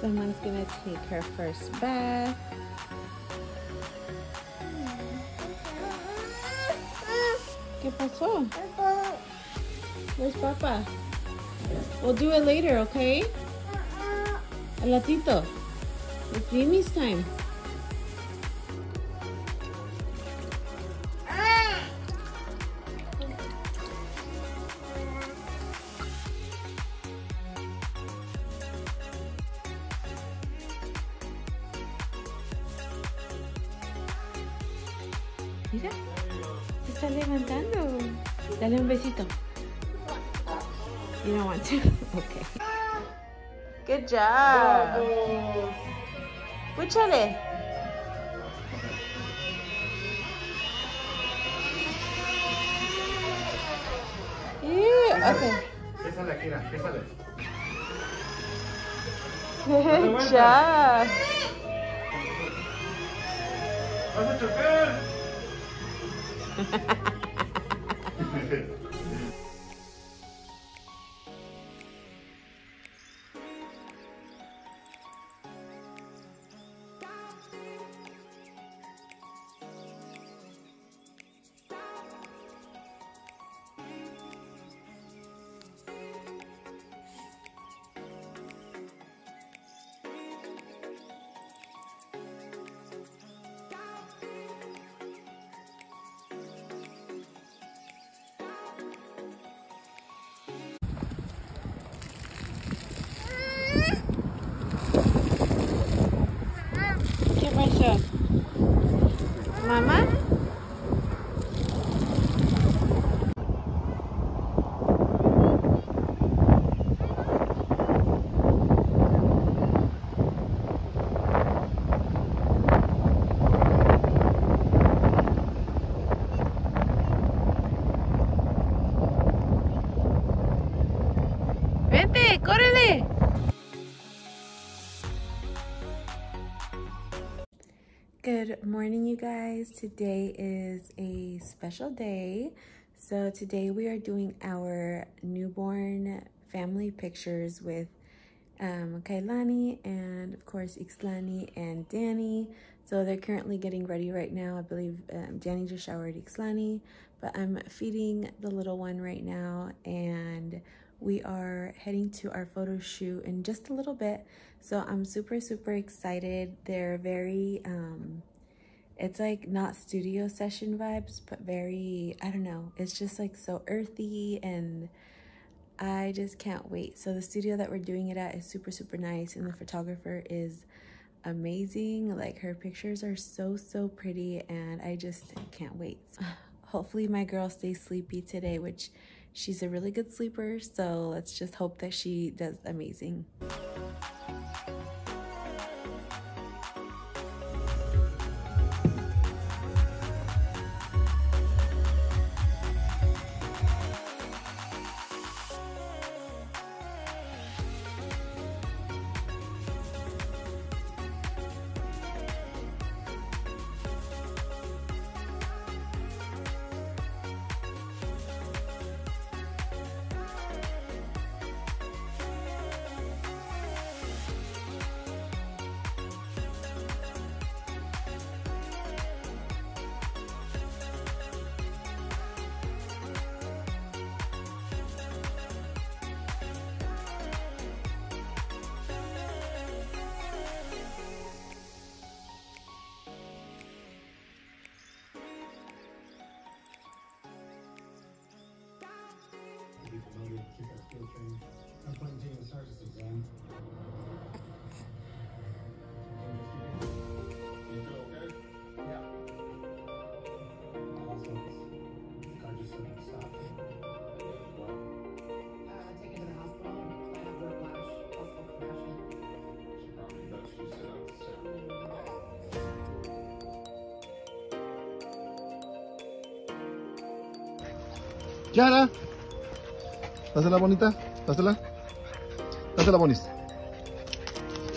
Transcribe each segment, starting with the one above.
Someone's gonna take her first bath. ¿Qué pasó? Where's Papa? We'll do it later, okay? Al ratito. It's Mimi's time. Mira, se está levantando. Dale un besito. You don't want to? Okay. Good job. Púchale. Yeah, okay. Pésale, Akira, pésale. Good job. ¡Vas a chocar! ¿Qué pasó? ¿Mamá? ¡Vente! ¡Córrele! Good morning, you guys. Today is a special day. So today we are doing our newborn family pictures with Kailani and of course Ixlani and Danny. So they're currently getting ready right now. I believe Danny just showered Ixlani, but I'm feeding the little one right now, and we are heading to our photo shoot in just a little bit. So I'm super excited. They're very it's like not studio session vibes, but very, I don't know, it's just like so earthy, and I just can't wait. So the studio that we're doing it at is super nice, and the photographer is amazing. Like, her pictures are so pretty, and I just can't wait. Hopefully my girl stays sleepy today, which she's a really good sleeper, so let's just hope that she does amazing. I'm putting you in the service exam. You feel okay? Yeah. Also, I just said to stop. Take her to the hospital. I have whiplash, possible concussion. She probably does. She said that's so. Yara! Dásela bonita, dásela. Dásela bonis.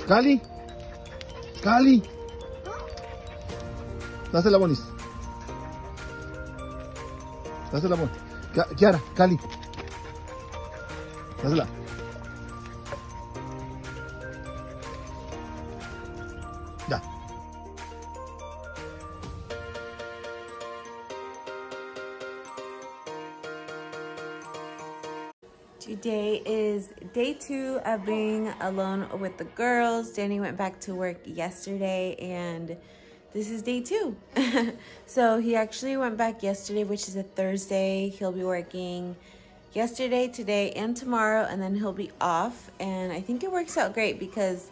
Cali. Cali. Dásela bonis. Dásela bonis. Kiara, Cali. Dásela. Today is day 2 of being alone with the girls. Danny went back to work yesterday and this is day 2. So he actually went back yesterday, which is a Thursday. He'll be working yesterday, today, and tomorrow, and then he'll be off. And I think it works out great because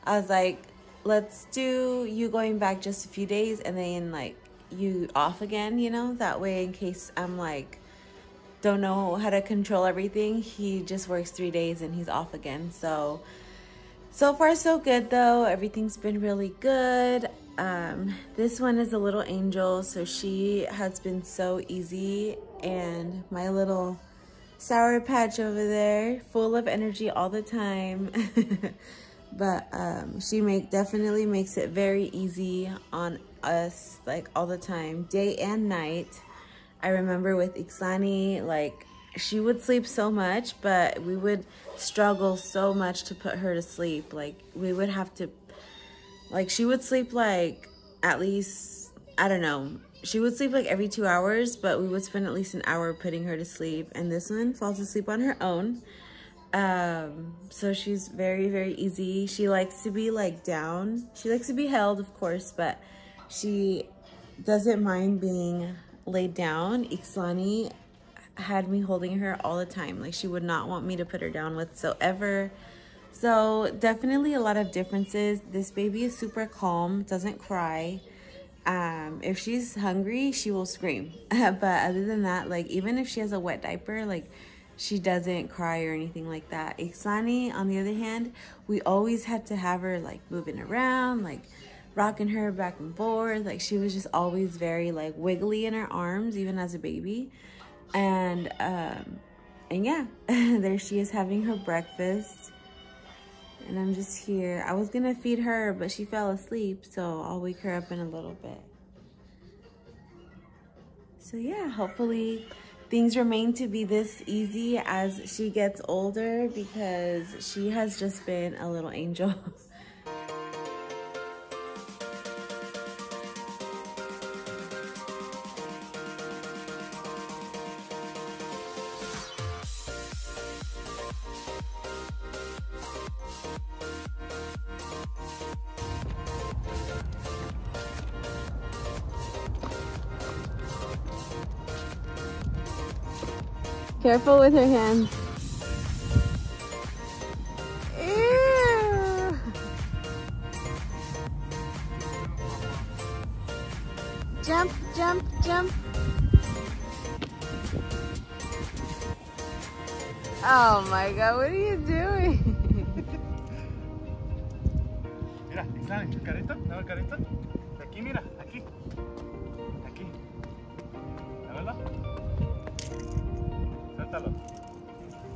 I was like, let's do you going back just a few days and then like you off again, you know, that way in case I'm like don't know how to control everything, he just works 3 days and he's off again. So far so good though. Everything's been really good. This one is a little angel, so she has been so easy, and my little Sour Patch over there, full of energy all the time. But she definitely makes it very easy on us, like all the time, day and night. I remember with Ixani, like she would sleep so much, but we would struggle so much to put her to sleep. Like we would have to, like she would sleep like at least, I don't know, she would sleep like every 2 hours, but we would spend at least an hour putting her to sleep. And this one falls asleep on her own. So she's very, very easy. She likes to be like down. She likes to be held, of course, but she doesn't mind being laid down. Ixani had me holding her all the time. Like she would not want me to put her down whatsoever. So definitely a lot of differences. This baby is super calm, doesn't cry. If she's hungry, she will scream. But other than that, like even if she has a wet diaper, like she doesn't cry or anything like that. Ixani, on the other hand, we always had to have her like moving around, like rocking her back and forth. Like she was just always very like wiggly in her arms, even as a baby. And yeah, there she is having her breakfast. And I'm just here. I was gonna feed her, but she fell asleep, so I'll wake her up in a little bit. So yeah, hopefully things remain to be this easy as she gets older, because she has just been a little angel. Careful with her hands. Ew. Jump, jump, jump. Oh my God, what are you doing? Mira, Ixani, carita, dame el carita. Aquí, mira, aquí. Aquí. Dámelo. Suéltalo.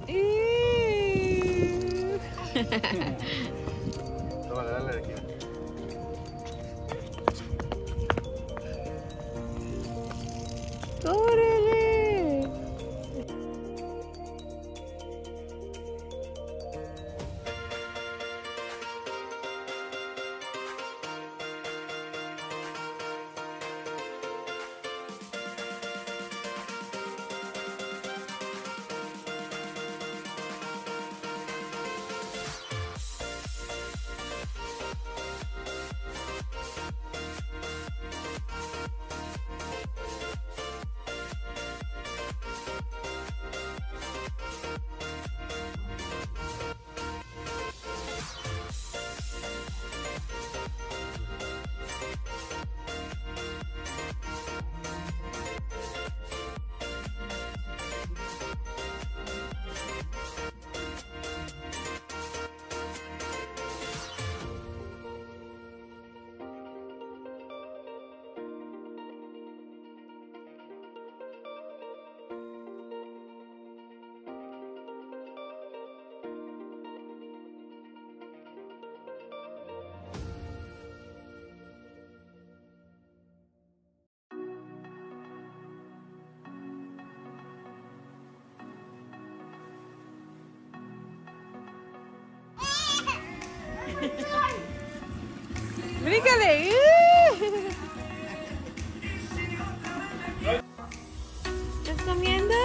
Ew. Dale, dale de aquí. ¡Órale! ¡Bríncale! ¿Estás comiendo?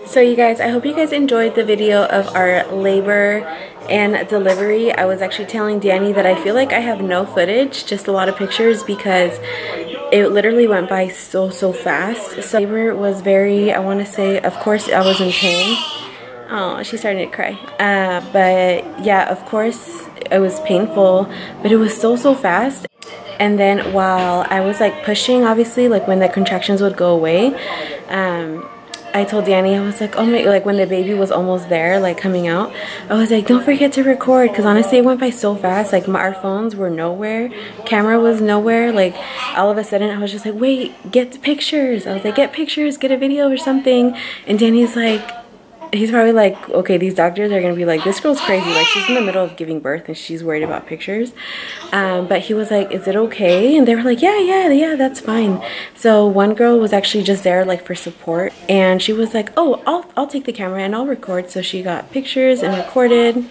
So you guys, I hope you guys enjoyed the video of our labor and delivery. I was actually telling Danny that I feel like I have no footage, just a lot of pictures, because it literally went by so fast. So labor was very, I want to say, of course I was in pain. Oh, she's starting to cry. But yeah, of course it was painful, but it was so fast. And then while I was like pushing, obviously, like when the contractions would go away, I told Danny, I was like, oh my, like when the baby was almost there, like coming out, I was like, don't forget to record, because honestly it went by so fast. Like our phones were nowhere, camera was nowhere. Like all of a sudden I was just like, wait, get pictures. I was like, get pictures, get a video or something. And Danny's like, he's probably like, okay, these doctors are gonna be like, this girl's crazy, like she's in the middle of giving birth and she's worried about pictures. But he was like, is it okay? And they were like, yeah, that's fine. So one girl was actually just there like for support, and she was like, oh, I'll take the camera and I'll record. So she got pictures and recorded,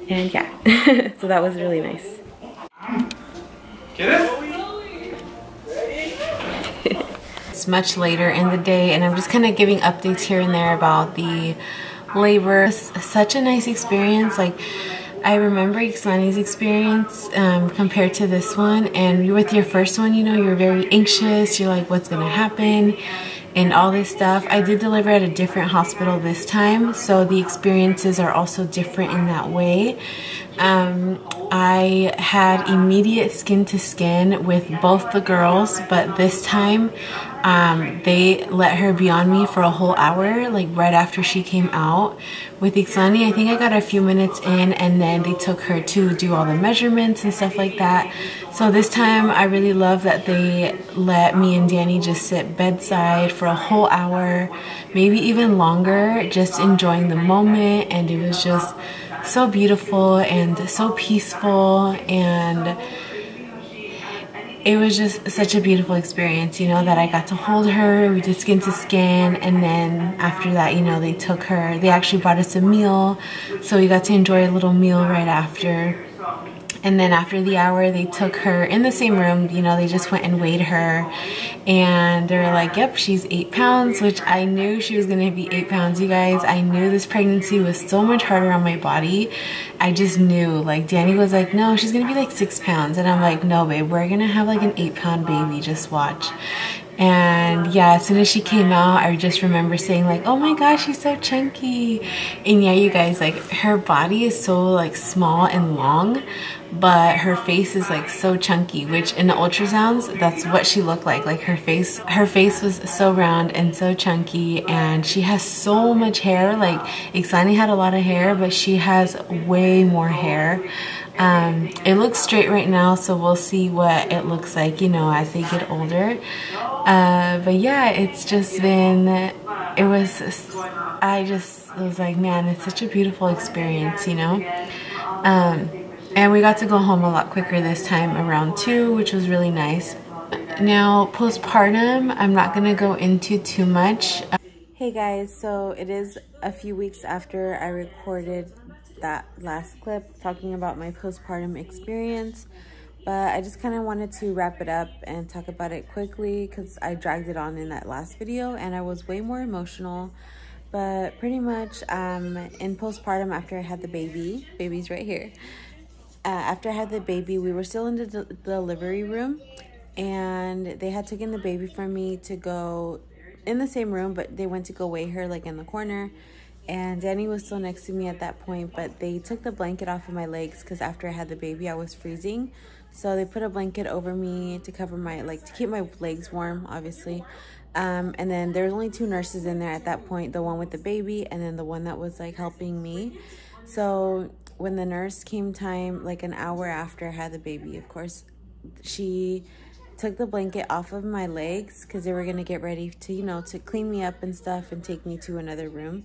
and yeah. So that was really nice. It's much later in the day, and I'm just kind of giving updates here and there about the labor. It's such a nice experience. Like I remember Ixlani's experience compared to this one, and with your first one, you know, you're very anxious. You're like, what's gonna happen? And all this stuff. I did deliver at a different hospital this time, so the experiences are also different in that way. I had immediate skin to skin with both the girls, but this time they let her be on me for a whole hour, like right after she came out. With Ixlani, I think I got a few minutes in, and then they took her to do all the measurements and stuff like that. So this time I really love that they let me and Danny just sit bedside for a whole hour, maybe even longer, just enjoying the moment. And it was just so beautiful and so peaceful, and it was just such a beautiful experience, you know, that I got to hold her. We did skin to skin, and then after that, you know, they took her, they actually brought us a meal, so we got to enjoy a little meal right after. And then after the hour, they took her in the same room, you know, they just went and weighed her, and they were like, yep, she's 8 pounds, which I knew she was gonna be 8 pounds, you guys. I knew this pregnancy was so much harder on my body. I just knew. Like Danny was like, no, she's gonna be like 6 pounds. And I'm like, no babe, we're gonna have like an 8-pound baby, just watch. And yeah, as soon as she came out, I just remember saying like, oh my gosh, she's so chunky. And yeah, you guys, like her body is so like small and long, but her face is like so chunky, which in the ultrasounds, that's what she looked like. Like her face was so round and so chunky, and she has so much hair. Like Ixlani had a lot of hair, but she has way more hair. It looks straight right now, so we'll see what it looks like, you know, as they get older. But yeah, it's just been, I was like, man, it's such a beautiful experience, you know. And we got to go home a lot quicker this time, around 2, which was really nice. Now, postpartum, I'm not gonna go into too much. Hey guys, so it is a few weeks after I recorded that last clip talking about my postpartum experience, but I just kind of wanted to wrap it up and talk about it quickly because I dragged it on in that last video and I was way more emotional. But pretty much in postpartum, after I had the baby's right here, after I had the baby, we were still in the delivery room, and they had taken the baby from me to go in the same room, but they went to go weigh her like in the corner. And Danny was still next to me at that point, but they took the blanket off of my legs because after I had the baby, I was freezing. So they put a blanket over me to cover my, like, to keep my legs warm, obviously. And then there's only 2 nurses in there at that point, the one with the baby and then the one that was like helping me. So when the nurse came time, like an hour after I had the baby, of course, she took the blanket off of my legs because they were going to get ready to, you know, to clean me up and stuff and take me to another room.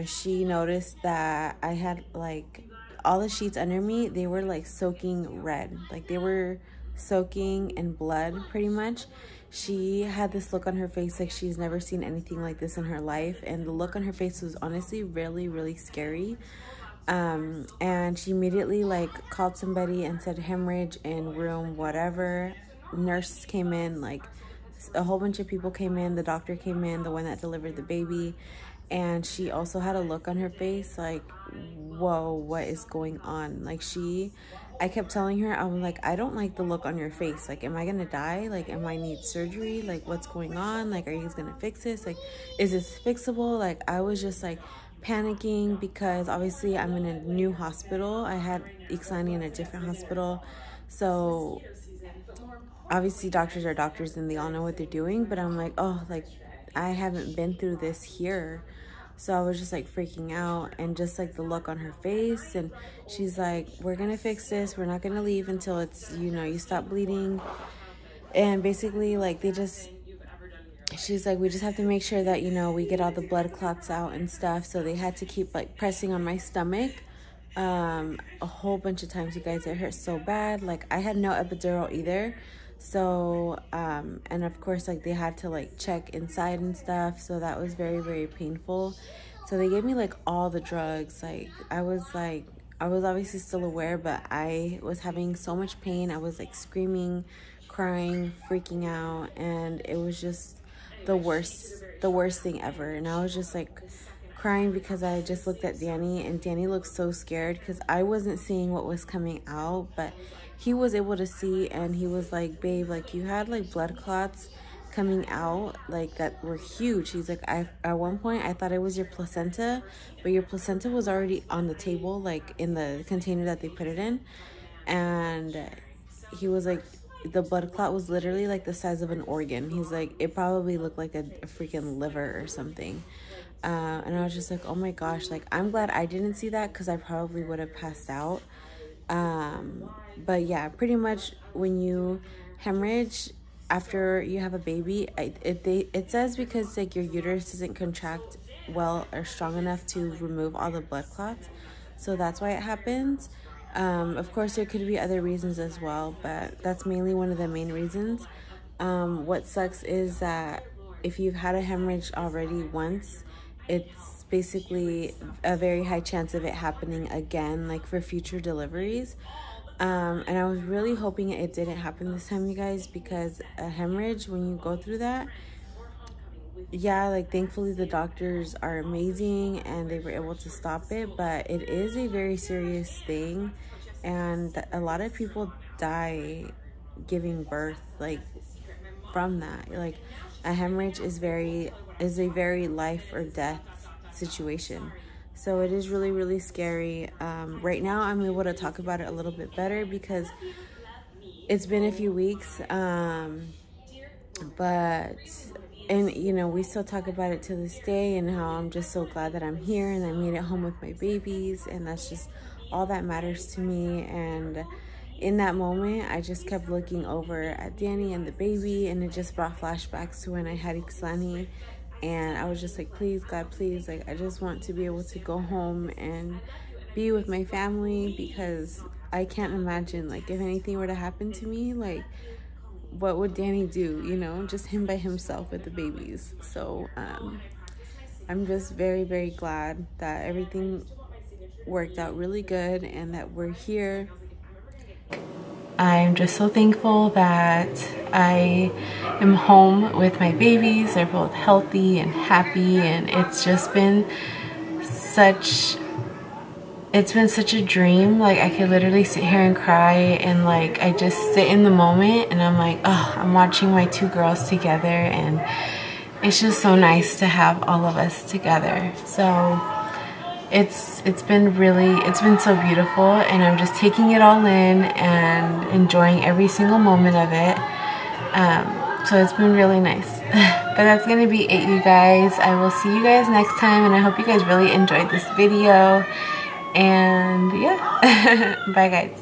She noticed that I had like all the sheets under me, they were like soaking red, like they were soaking in blood pretty much. She had this look on her face like she's never seen anything like this in her life, and the look on her face was honestly really scary. And she immediately like called somebody and said hemorrhage in room whatever. Nurse came in, like a whole bunch of people came in, the doctor came in, the one that delivered the baby, and she also had a look on her face like, whoa, what is going on? Like I kept telling her, I'm like, I don't like the look on your face. Like, am I gonna die? Like, am I need surgery? Like, what's going on? Like, are you guys gonna fix this? Like, is this fixable? Like, I was just like panicking because obviously I'm in a new hospital. I had Ixani in a different hospital. So obviously doctors are doctors and they all know what they're doing, but I'm like, oh, like I haven't been through this here. So I was just like freaking out, and just like the look on her face, and she's like, we're gonna fix this, we're not gonna leave until it's, you know, you stop bleeding. And basically like she's like, we just have to make sure that, you know, we get all the blood clots out and stuff. So they had to keep like pressing on my stomach a whole bunch of times, you guys. It hurt so bad. Like I had no epidural either. So and of course like they had to like check inside and stuff, so that was very painful. So they gave me like all the drugs. Like I was obviously still aware, but I was having so much pain. I was like screaming, crying, freaking out, and it was just the worst thing ever. And I was just like crying because I just looked at Danny, and Danny looked so scared because I wasn't seeing what was coming out, but he was able to see, and he was like, babe, like you had like blood clots coming out like that were huge. He's like, at one point I thought it was your placenta, but your placenta was already on the table, like in the container that they put it in. And he was like, the blood clot was literally like the size of an organ. He's like, it probably looked like a freaking liver or something. And I was just like, oh my gosh, like I'm glad I didn't see that because I probably would have passed out. But yeah, pretty much when you hemorrhage after you have a baby, it says because like your uterus doesn't contract well or strong enough to remove all the blood clots, so that's why it happens. Of course there could be other reasons as well, but that's mainly one of the main reasons. What sucks is that if you've had a hemorrhage already once, it's basically a very high chance of it happening again, like for future deliveries. And I was really hoping it didn't happen this time, you guys, because a hemorrhage, when you go through that, yeah, like thankfully the doctors are amazing and they were able to stop it, but it is a very serious thing, and a lot of people die giving birth like from that. Like a hemorrhage is a very life or death situation. So it is really scary. Right now I'm able to talk about it a little bit better because it's been a few weeks. But you know, we still talk about it to this day, and how I'm just so glad that I'm here and I made it home with my babies, and that's just all that matters to me. And in that moment, I just kept looking over at Danny and the baby, and it just brought flashbacks to when I had Ixani. And I was just like, please, God, please, like, I just want to be able to go home and be with my family, because I can't imagine, like, if anything were to happen to me, like, what would Danny do, you know, just him by himself with the babies. So, I'm just very glad that everything worked out really good and that we're here. I'm just so thankful that I am home with my babies. They're both healthy and happy, and it's been such a dream. Like I could literally sit here and cry, and like I just sit in the moment and I'm like, oh, I'm watching my 2 girls together, and it's just so nice to have all of us together. So it's been so beautiful, and I'm just taking it all in and enjoying every single moment of it. So it's been really nice. But that's gonna be it, you guys. I will see you guys next time, and I hope you guys really enjoyed this video. And yeah, bye guys.